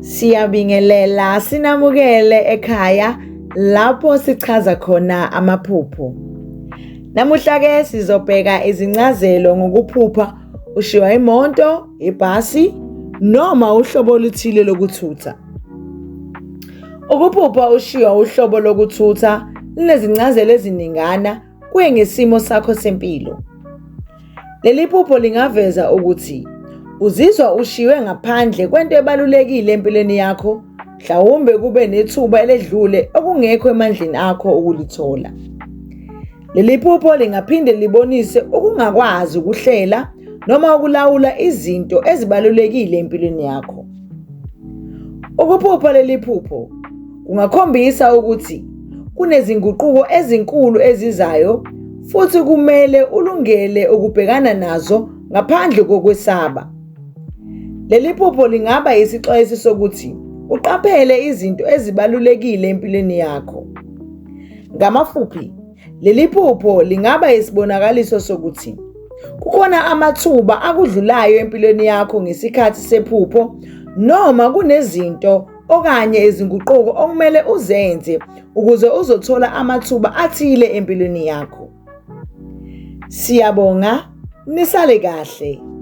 Siyabingelela sinamukele ekhaya lapho sichaza khona amaphupho. Namuhla ke sizobheka izincazelo ngokuphupha ushiywa imoto, ibhasi noma uhlobo oluthile lokuthutha. Ukuphupha ushiywa uhlobo lokuthutha linezincazelo eziningana kuye ngesimo sakho sempilo. Leli phupho lingaveza ukuthi uzizwa ushiwe ngaphandle kwento ebalulekile empilweni yakho, mhlawumbe kube nethuba eledlule okungekho emandleni akho ukulithola. Leli phupho lingaphinde libonise ukungakwazi ukuhlela noma ukulawula izinto ezibalulekile empilweni yakho. Ukuphupha leli phupho kungakhombisa ukuthi kunezinguquko ezinkulu ezizayo futhi kumele ulungele ukubhekana nazo ngaphandle kokwesaba. Leli phupho lingaba isixwayiso sokuthi uqaphele izinto ezibalulekile empilweni yakho. Ngamafuphi, leli phupho lingaba isibonakaliso sokuthi kukhona amathuba akudlulayo empilweni yakho ngesikhathi sephupho noma kunezinto okanye izinguquko okumele uzenze ukuze uzothola amathuba athile empilweni yakho. Siyabonga, nisale kahle.